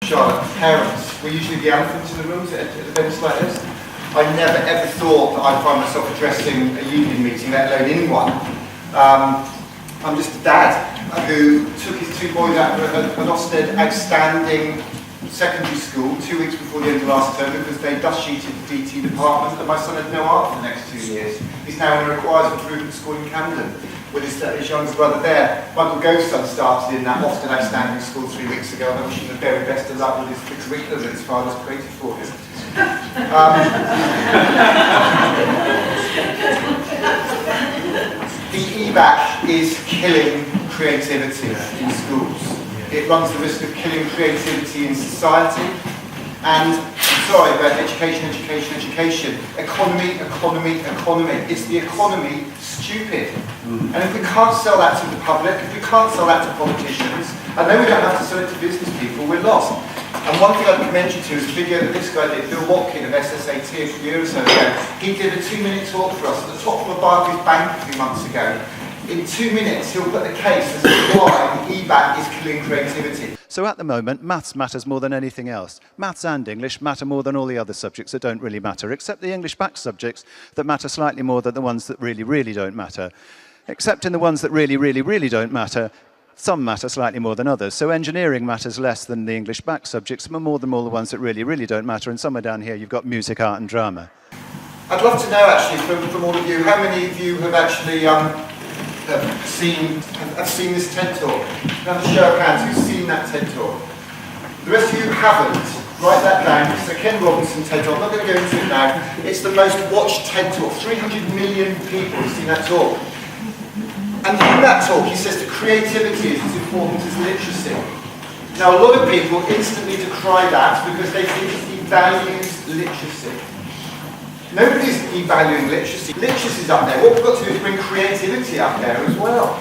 Charlotte, parents, we're usually the elephants in the rooms at events like this. I never ever thought that I'd find myself addressing a union meeting, let alone in one. I'm just a dad who took his two boys out of an Ofsted outstanding secondary school 2 weeks before the end of last term because they dust sheeted the DT department and my son had no art for the next 2 years. He's now in a requires improvement school in Camden with his younger brother there. Michael Gove's son started in that Ofsted outstanding school 3 weeks ago and I wish him the very best of luck with his curriculum that his father's created for him. The EBAC is killing creativity in schools. It runs the risk of killing creativity in society. And, I'm sorry, but education. Economy. It's the economy stupid. And if we can't sell that to the public, if we can't sell that to politicians, and then we don't have to sell it to business people, we're lost. And one thing I'd commend you to is a video that this guy did, Bill Watkin of SSAT a few years ago. He did a 2-minute talk for us at the top of a Barclays Bank a few months ago. In 2 minutes, he'll put the case as to why the EBAC is killing creativity. So at the moment, maths matters more than anything else. Maths and English matter more than all the other subjects that don't really matter, except the English-backed subjects that matter slightly more than the ones that really don't matter. Except in the ones that really don't matter, some matter slightly more than others. So engineering matters less than the English-backed subjects, but more than all the ones that really don't matter. And somewhere down here, you've got music, art and drama. I'd love to know, actually, from all of you, how many of you have actually have seen this TED Talk? Now, the show of hands, who's seen that TED Talk? The rest of you haven't. Write that down. It's the Ken Robinson TED Talk. I'm not going to go into it now. It's the most watched TED Talk. 300 million people have seen that talk. And in that talk, he says that creativity is as important as literacy. Now, a lot of people instantly decry that because they think it devalues literacy. Nobody's devaluing literacy. Literacy's up there. What we've got to do is bring creativity up there as well.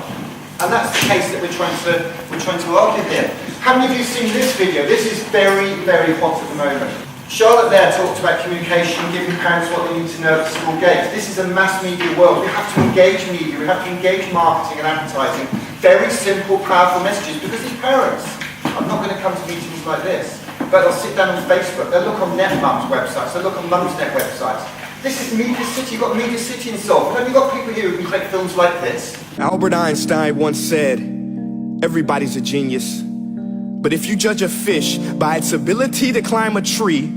And that's the case that we're trying to argue here. How many of you have seen this video? This is very hot at the moment. Charlotte there talked about communication, giving parents what they need to know at the school gate. This is a mass media world. We have to engage media, we have to engage marketing and advertising. Very simple, powerful messages, because as parents, I'm not going to come to meetings like this, but I'll sit down on Facebook, they'll look on NetMum's websites, they'll look on Mumsnet websites. This is Media City, you've got Media City in Salford, and you've got people here who can create films like this. Albert Einstein once said, everybody's a genius. But if you judge a fish by its ability to climb a tree,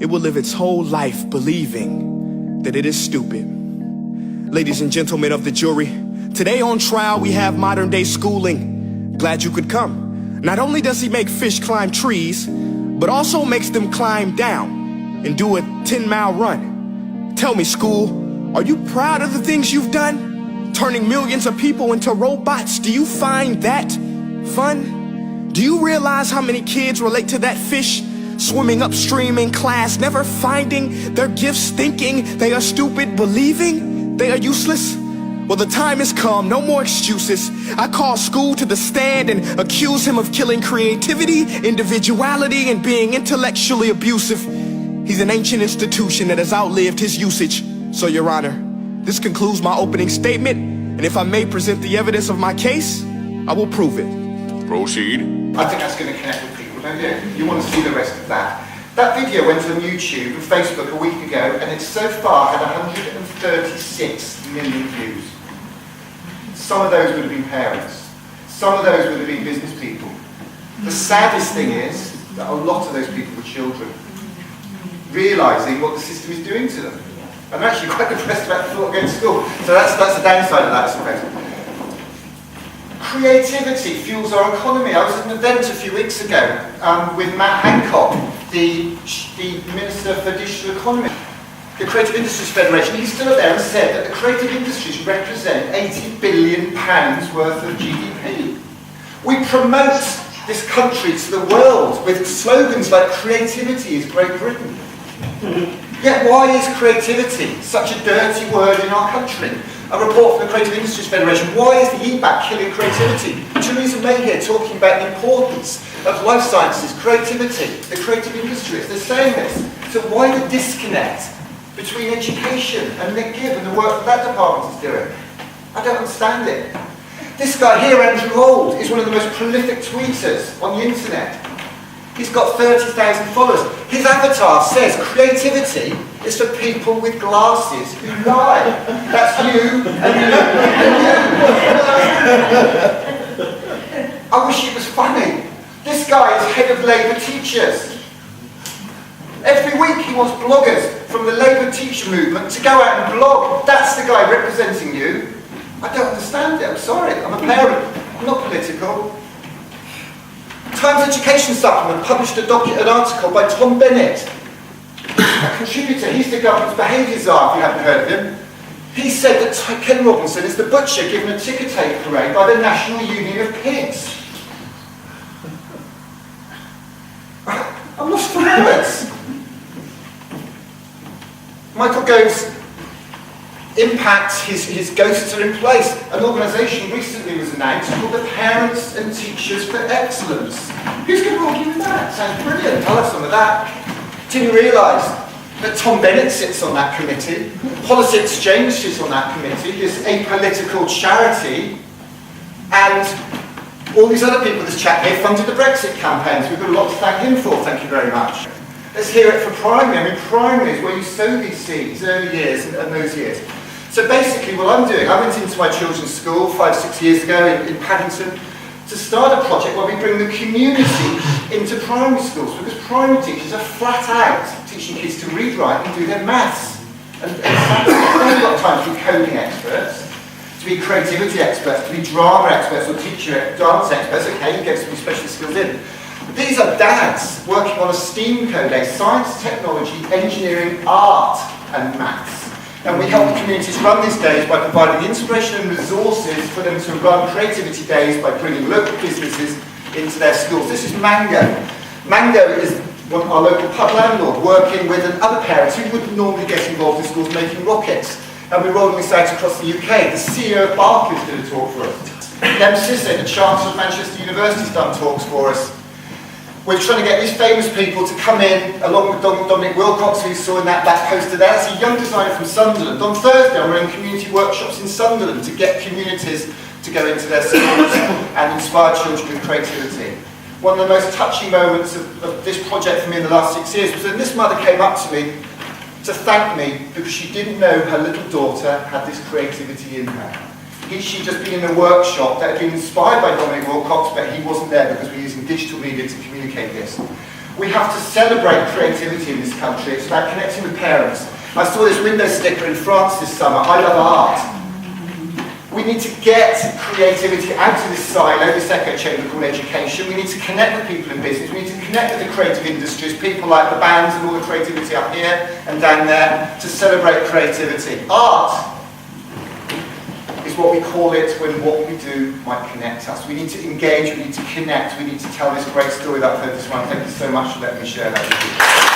it will live its whole life believing that it is stupid. Ladies and gentlemen of the jury, today on trial we have modern day schooling. Glad you could come. Not only does he make fish climb trees, but also makes them climb down and do a 10-mile run. Tell me, school, are you proud of the things you've done? Turning millions of people into robots, do you find that fun? Do you realize how many kids relate to that fish? Swimming upstream in class, never finding their gifts, thinking they are stupid, believing they are useless? Well, the time has come, no more excuses. I call school to the stand and accuse him of killing creativity, individuality, and being intellectually abusive. He's an ancient institution that has outlived his usage. So, Your Honor, this concludes my opening statement, and if I may present the evidence of my case, I will prove it. Proceed. I think that's going to connect with people, don't you? You want to see the rest of that. That video went on YouTube and Facebook a week ago, and it's so far had 136 million views. Some of those would have been parents. Some of those would have been business people. The saddest thing is that a lot of those people were children, realising what the system is doing to them. I'm actually quite depressed about the thought of going to school. So that's the downside of that, I suppose. Creativity fuels our economy. I was at an event a few weeks ago with Matt Hancock, the Minister for Digital Economy, the Creative Industries Federation. He stood up there and said that the creative industries represent £80 billion worth of GDP. We promote this country to the world with slogans like creativity is Great Britain. Yet why is creativity such a dirty word in our country? A report from the Creative Industries Federation. Why is the EBAC killing creativity? Theresa May here talking about the importance of life sciences, creativity, the creative industries. They're saying this. So why the disconnect between education and Nick Gibb and the work that department is doing? I don't understand it. This guy here, Andrew Old, is one of the most prolific tweeters on the internet. He's got 30,000 followers. His avatar says creativity is for people with glasses who lie. That's you and you. I wish it was funny. This guy is head of Labour teachers. Every week he wants bloggers from the Labour teacher movement to go out and blog. That's the guy representing you. I don't understand it, I'm sorry. I'm a parent, I'm not political. Times Education Supplement published an article by Tom Bennett, a contributor. He's the government's behaviour czar, if you haven't heard of him. He said that Ken Robinson is the butcher given a ticker tape parade by the National Union of Pigs. I'm lost for words. Michael Gove's impact, his ghosts are in place. An organisation recently was announced called the Parents and Teachers for Excellence. Who's going to argue with that? Sounds brilliant. I'll have some of that. Didn't realise that Tom Bennett sits on that committee. Policy Exchange sits on that committee, this apolitical charity, and all these other people, this chap here, funded the Brexit campaigns. We've got a lot to thank him for, thank you very much. Let's hear it for primary. I mean, primary is where you sow these seeds, early years and those years. So basically what I'm doing, I went into my children's school 5-6 years ago in Paddington to start a project where we bring the community into primary schools, because primary teachers are flat out teaching kids to read, write and do their maths. And they've got time to be coding experts, to be creativity experts, to be drama experts or teacher dance experts. Okay, you get some special skills in. But these are dads working on a STEAM code, science, technology, engineering, art and maths. And we help the communities run these days by providing inspiration and resources for them to run creativity days by bringing local businesses into their schools. This is Mango. Mango is our local pub landlord working with other parents who wouldn't normally get involved in schools making rockets. And we're rolling this out across the UK. The CEO of Barclays did a talk for us. Dem Sisse, the Chancellor of Manchester University, has done talks for us. We're trying to get these famous people to come in, along with Dominic Wilcox, who you saw in that back poster there. That's a young designer from Sunderland. On Thursday, I'm running community workshops in Sunderland to get communities to go into their schools and inspire children with creativity. One of the most touching moments of this project for me in the last 6 years was when this mother came up to me to thank me because she didn't know her little daughter had this creativity in her. She'd just been in a workshop that had been inspired by Dominic Wilcox, but he wasn't there because we're using digital media to communicate this. We have to celebrate creativity in this country. It's about connecting with parents. I saw this window sticker in France this summer, I love art. We need to get creativity out of this silo, this echo chamber called education. We need to connect with people in business. We need to connect with the creative industries, people like the bands and all the creativity up here and down there, to celebrate creativity. Art is what we call it when what we do might connect us. We need to engage, we need to connect, we need to tell this great story that I've heard this morning. Thank you so much for letting me share that with you.